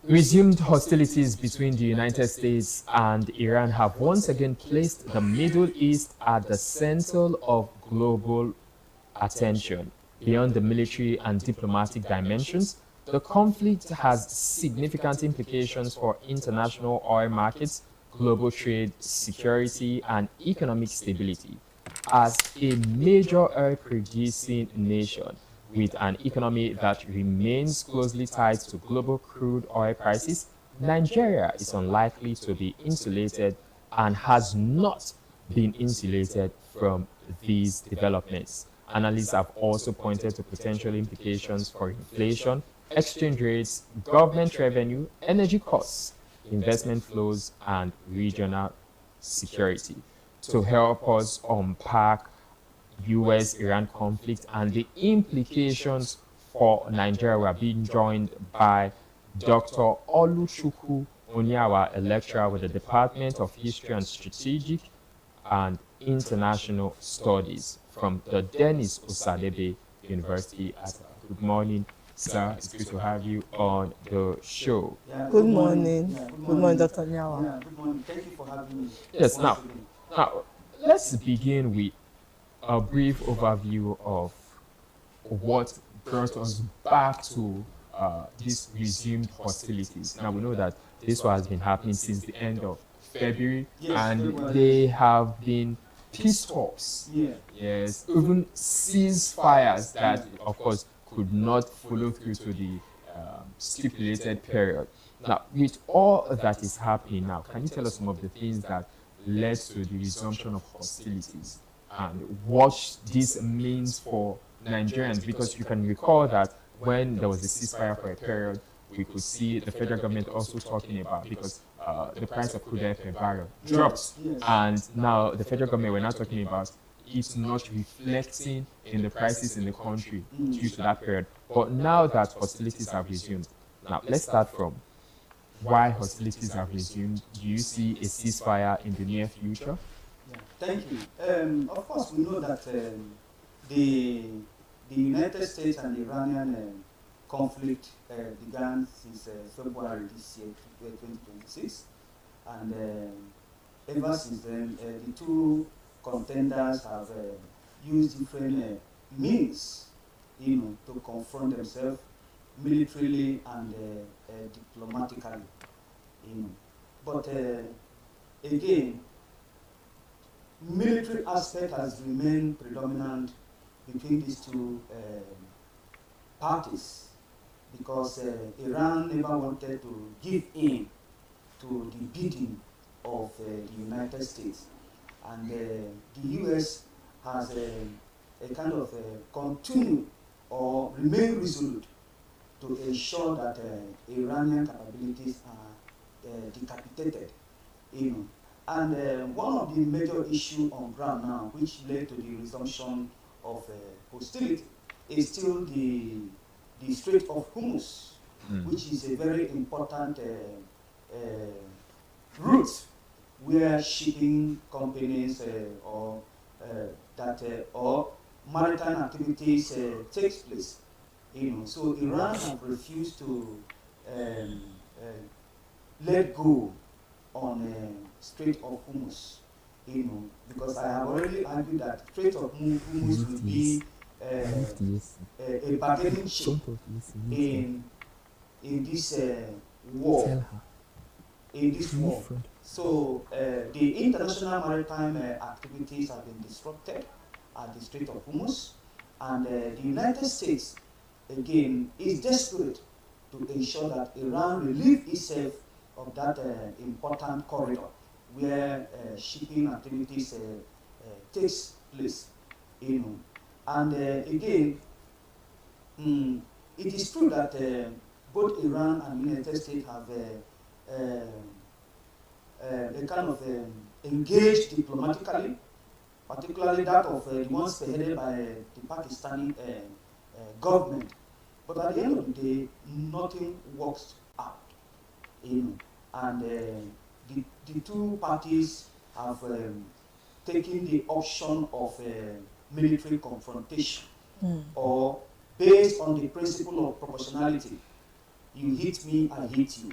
Resumed hostilities between the United States and Iran have once again placed the Middle East at the center of global attention. Beyond the military and diplomatic dimensions, the conflict has significant implications for international oil markets, global trade, security, and economic stability. As a major oil producing nation with an economy that remains closely tied to global crude oil prices, Nigeria is unlikely to be insulated and has not been insulated from these developments. Analysts have also pointed to potential implications for inflation, exchange rates, government revenue, energy costs, investment flows, and regional security. To help us unpack US-Iran conflict and the implications for Nigeria, we are being joined by Dr. Oluchukwu Onyawa, a lecturer with the Department of History and Strategic and International Studies from the Dennis Osadebe University. Good morning, sir. It's good to have you on the show. Yeah, good morning. Good morning, Dr. Nyawa. Yeah, good morning. Thank you for having me. Yes, now let's begin with a brief overview of what brought us back to these resumed hostilities. Now, we know that this has been happening since the end of February, and they have been peace talks. Yes, even ceasefires that, of course, could not follow through to the stipulated period. Now, with all that is happening now, can you tell us some of the things that led to the resumption of hostilities and what this means for Nigerians? Because you can recall that when there was a ceasefire for a period, we could see the federal government also talking about, because the price of crude oil per barrel dropped, and now the federal government were not talking about it not reflecting in the prices in the country due to that period. But now that hostilities have resumed, now let's start from why hostilities have resumed. Do you see a ceasefire in the near future? Yeah, thank you. Of course, we know that the United States and the Iranian conflict began since February this year, 2026, and ever since then, the two contenders have used different means, to confront themselves militarily and diplomatically, But again, military aspect has remained predominant between these two parties, because Iran never wanted to give in to the bidding of the United States, and the US has a kind of continue or remain resolute to ensure that Iranian capabilities are decapitated, And one of the major issues on ground now, which led to the resumption of hostility, is still the Strait of Hormuz, which is a very important route where shipping companies or maritime activities takes place. So Iran have refused to let go on Strait of Hormuz, because I have already argued that Strait of Hormuz will be a bargaining chip in this war. So the international maritime activities have been disrupted at the Strait of Hormuz, and the United States, again, is desperate to ensure that Iran relieve itself of that important corridor where shipping activities takes place, And again, it is true that both Iran and the United States have a kind of engaged diplomatically, particularly that of the ones spearheaded by the Pakistani government. But at the end of the day, nothing works out, And the two parties have taken the option of military confrontation, or based on the principle of proportionality, you hit me, I hit you.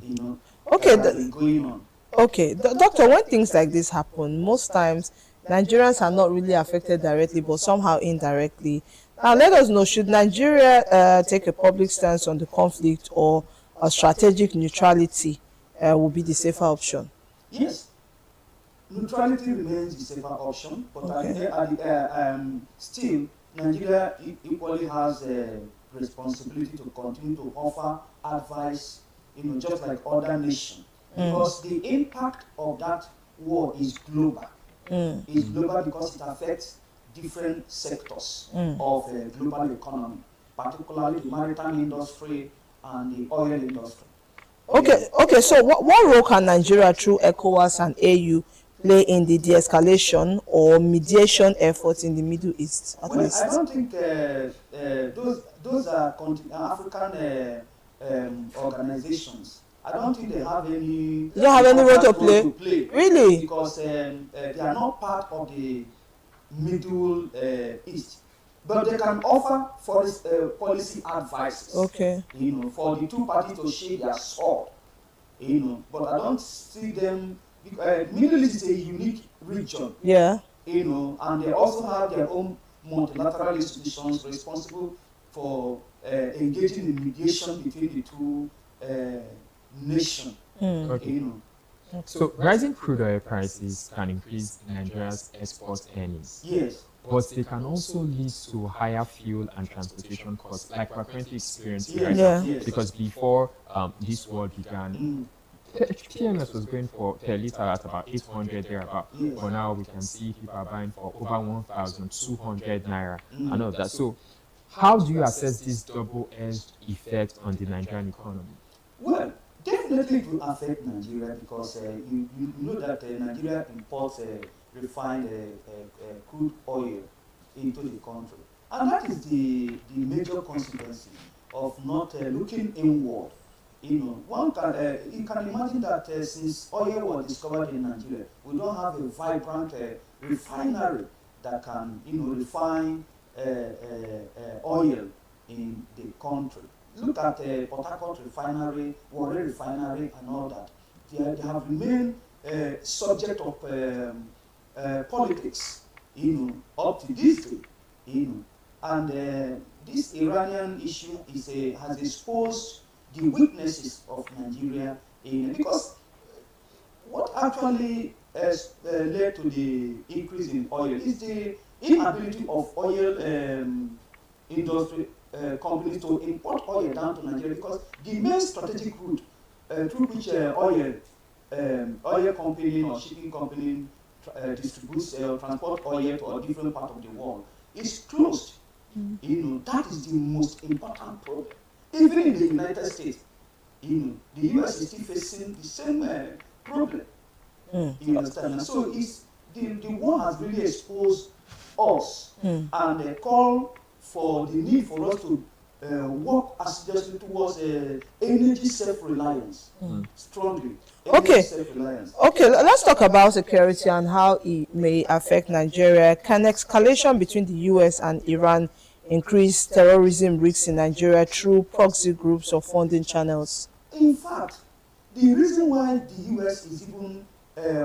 You know, Okay, that has been going on. okay, doctor, when things like this happen, most times Nigerians are not really affected directly, but somehow indirectly. Now, let us know, should Nigeria take a public stance on the conflict, or a strategic neutrality will be the safer option? Yes, neutrality remains the safer option, but still, Nigeria equally has a responsibility to continue to offer advice, just like other nations, because the impact of that war is global. It's global because it affects different sectors of the global economy, particularly the maritime industry and the oil industry. Okay, so what role can Nigeria through ECOWAS and AU play in the de-escalation or mediation efforts in the Middle East, at Well, least? I don't think those are African organizations. I don't think they have any. They don't have any role to play? Really? Because they are not part of the Middle East, but they can offer policy advice. Okay. For the two parties to share their sword. But I don't see them. Middle East is a unique region. Yeah. And they also have their own multilateral institutions responsible for engaging in mediation between the two nations. Okay. So rising crude oil prices can increase Nigeria's export earnings. Yes. But they can also lead to higher fuel and transportation costs, like we're currently experiencing right Yeah. now. Yes. Because before this war began, PMS was going for per liter at about 800 thereabout. Yes. But now we can see people are buying for over 1,200 naira and all of that. So how do you assess this double-edged effect on the Nigerian economy? Well, definitely it will affect Nigeria because you know that Nigeria imports refined crude oil into the country. And that is the major consequence of not looking inward. One can you can imagine that since oil was discovered in Nigeria, we don't have a vibrant refinery that can refine oil in the country. Look at Port Harcourt refinery, Warri refinery, and all that. They have remained subject of politics, up to this day, and this Iranian issue has exposed the weaknesses of Nigeria because what actually led to the increase in oil is the inability of oil industry companies to import oil down to Nigeria, because the main strategic route through which oil company or shipping company distributes transport oil to a different part of the world is closed. That is the most important problem. Even in the United States, the US is still facing the same problem. You understand? And so the war has really exposed us and call for the need for us to work assiduously towards energy self-reliance, strongly. Okay. Self-reliance. Okay, let's talk about security and how it may affect Nigeria. Can escalation between the US and Iran increase terrorism risks in Nigeria through proxy groups or funding channels? In fact, the reason why the US is even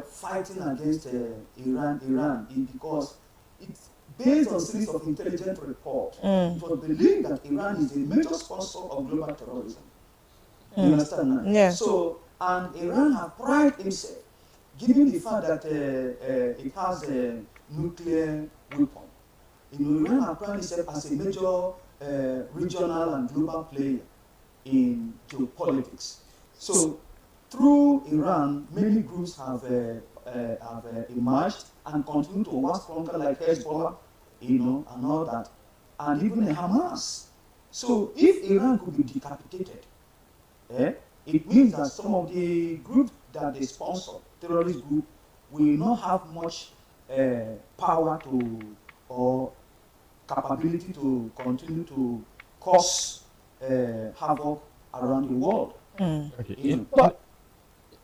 fighting against Iran is because it's based on a series of intelligence reports. It was believed that Iran is a major sponsor of global terrorism. You understand that? Yeah. So, and Iran has prided himself, given the fact that it has a nuclear weapon. Iran has prided itself as a major regional and global player in geopolitics. So, through Iran, many groups have emerged and continue to work stronger, like Hezbollah, and all that, and even Hamas. So, if Iran could be decapitated, it means that some of the groups that they sponsor, terrorist group, will not have much power or capability to continue to cause havoc around the world. Okay. But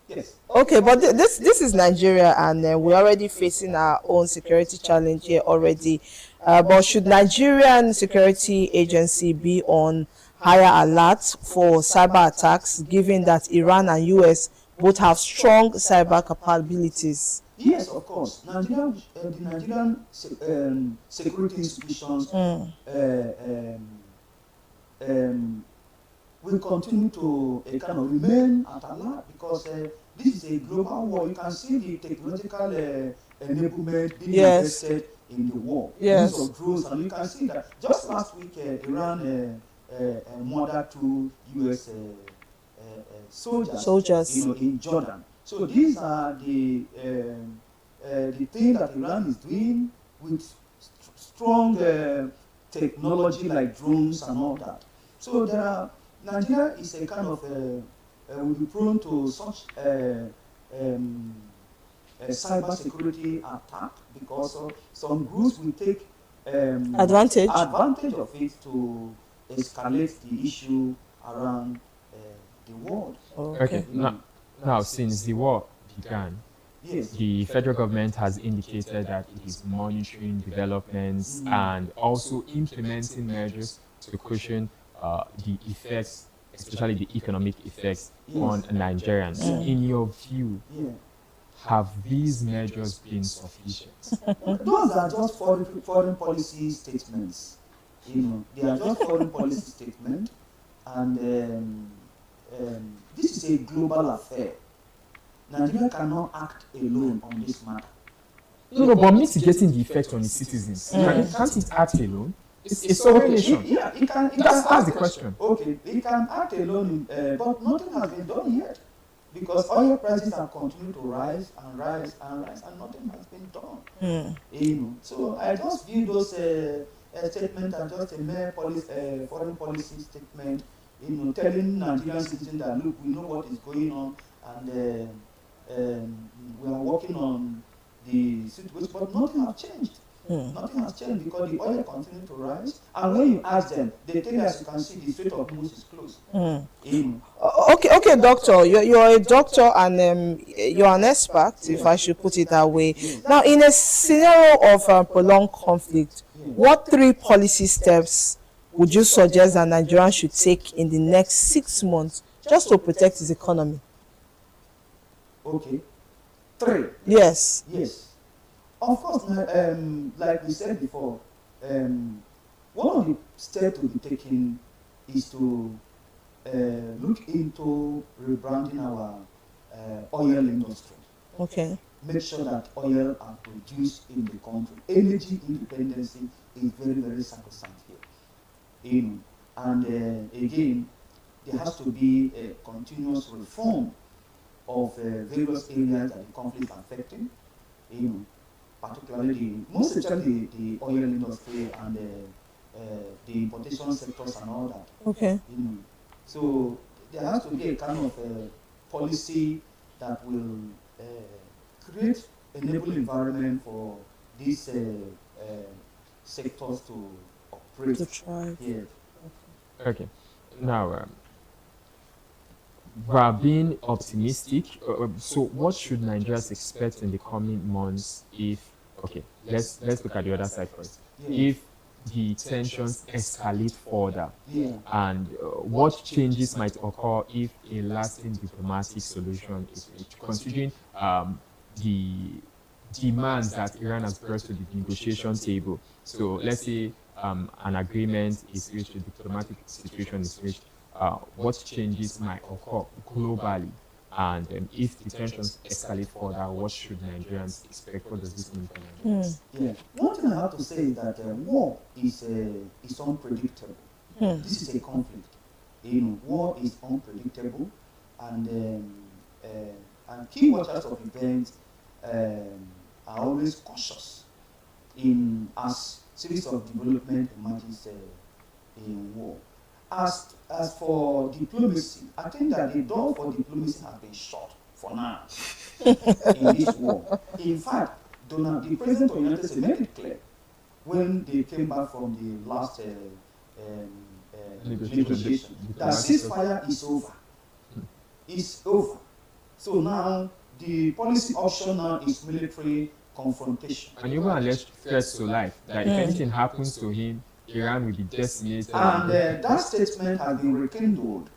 Yes. okay, but this is Nigeria, and we're already facing our own security challenge here already. But should Nigerian security agency be on higher alert for cyber attacks, given that Iran and US both have strong cyber capabilities? Yes, of course. The Nigerian security institutions will continue to kind of remain at alert, because this is a global war. You can see the technological enablement being invested in the war. Yes. Use of drones, and you can see that just last week Iran murdered 2 U.S. soldiers, in Jordan. So these are the things that Iran is doing with strong technology like drones and all that. So Nigeria is a kind of will be prone to such a cyber security attack, because some groups will take advantage of it to escalate the issue around the world. Okay. Now, since the war began, Yes. the federal government has indicated that it is monitoring developments and also implementing measures to cushion the effects, especially the economic effects on Nigerians. In your view, have these measures been sufficient? Those are just foreign policy statements. They are just foreign policy statements, and this is a global affair. Nigeria cannot act alone on this matter. No, but mitigating the effect on its citizens, can't it act alone? It's a sovereign nation. It can. That's the question. Okay, it can act alone, but nothing has been done yet, because oil prices have continued to rise and rise and rise, and nothing has been done. So I just view those statements as just a mere foreign policy statement. Telling Nigerian citizens that, look, we know what is going on, and we are working on the situation, but nothing has changed. Nothing has changed, because the oil continues to rise, and when you ask them, they tell you, as you can see, the Strait of Hormuz is closed. Okay, doctor, you're a doctor, and you're an expert, if I should put it that way. Now, in a scenario of prolonged conflict, what 3 policy steps would you suggest that Nigeria should take in the next 6 months just to protect its economy? Okay. 3. Yes. Of course, like we said before, one of the steps to be taken is to look into rebranding our oil industry. Okay. Make sure that oil are produced in the country. Energy independence is very, very sacrosanct here. And again, there has to be a continuous reform of various areas that the conflict is affecting, particularly most especially the oil industry and the importation sectors and all that. Okay. So there has to be a kind of policy that will create enable environment for these sectors to operate. To thrive. Yes. Okay. Now, we are being optimistic. So, what should Nigerians expect in the coming months if? Okay, let's look at the other side first. Yeah. If the tensions escalate further, Yeah. and what changes might occur if a lasting diplomatic solution is reached, considering the demands that Iran has brought to the negotiation table. So let's say an agreement is reached, a diplomatic situation is reached, what changes might occur globally, and if the tensions escalate further, what should Nigerians expect? What does this mean for Nigerians? Yeah. One thing I have to say is that war is unpredictable. This is a conflict. War is unpredictable, and key watchers of events are always cautious as series of development emerges in war. As for diplomacy, I think that the door for diplomacy has been shut for now in this war. In fact, the President of the United States made it clear when they came back from the last negotiation that ceasefire is over. It's over. So now the policy option now is military confrontation. And even alleged threats to life, that if anything happens to him, Iran will be decimated. And that statement has been rekindled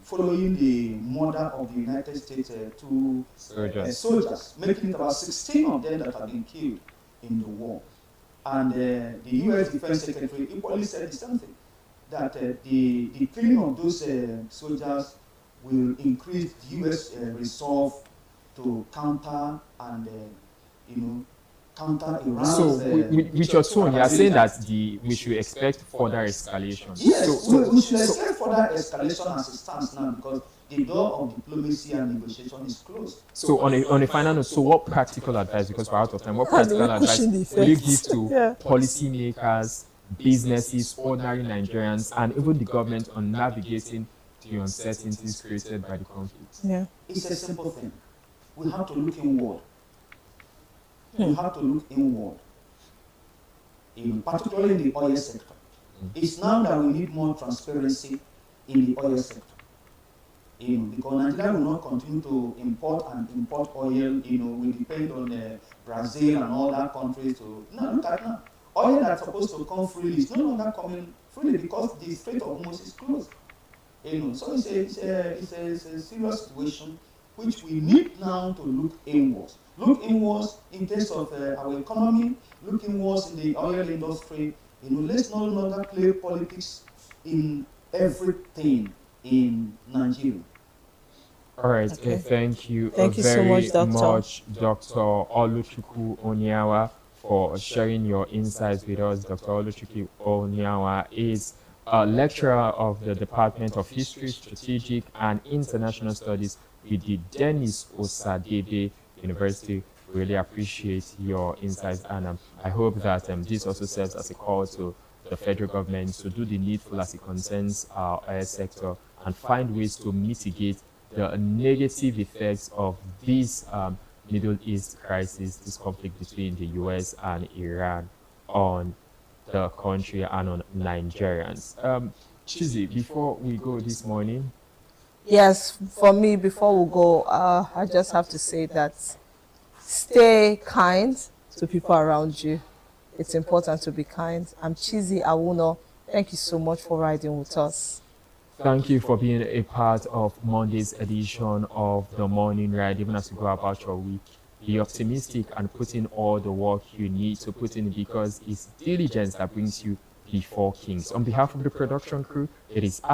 following the murder of the United States two soldiers, making it about 16 of them that have been killed in the war. And the U.S. Defense Secretary equally said the same thing, that the killing of those soldiers will increase the U.S. Resolve to counter and counter Iran. So, with your tone, you are saying that we should expect further escalation. Yes, we should expect further escalation as it stands now, because the door of diplomacy and negotiation is closed. So, on a final note, so what practical advice, because we're out of time, what practical advice will you give to policymakers, businesses, ordinary Nigerians, and even the government on navigating the uncertainties created by the conflict? Yeah. It's a simple thing. We have to look inward. We have to look inward, particularly in the oil sector. It's now that we need more transparency in the oil sector. Because Nigeria will not continue to import oil. We depend on Brazil and all that countries to. No, look at now. Oil that's supposed to come freely is no longer coming freely because the Strait of Hormuz is closed. So it's a serious situation which we need now to look inwards. Look inwards in terms of our economy, look inwards in the oil industry. Let's no longer play politics in everything in Nigeria. All right, Okay. Thank you Thank you so very much, Doctor. Dr. Oluchukwu Onyawa, for sharing your insights with us. Dr. Oluchukwu Onyawa is a lecturer of the Department of History, Strategic and International Studies with the Dennis Osadebe University. Really appreciate your insights, and I hope that this also serves as a call to the federal government to do the needful as it concerns our oil sector and find ways to mitigate the negative effects of this Middle East crisis, this conflict between the US and Iran on the country and on Nigerians. Chizzy, before we go this morning, Yes, for me, before we go, I just have to say that stay kind to people around you. It's important to be kind. I'm Chizzy Awuno. Thank you so much for riding with us. thank you for being a part of Monday's edition of the Morning Ride. Even as you go about your week, be optimistic and put in all the work you need to put in, because it's diligence that brings you before kings. On behalf of the production crew, it is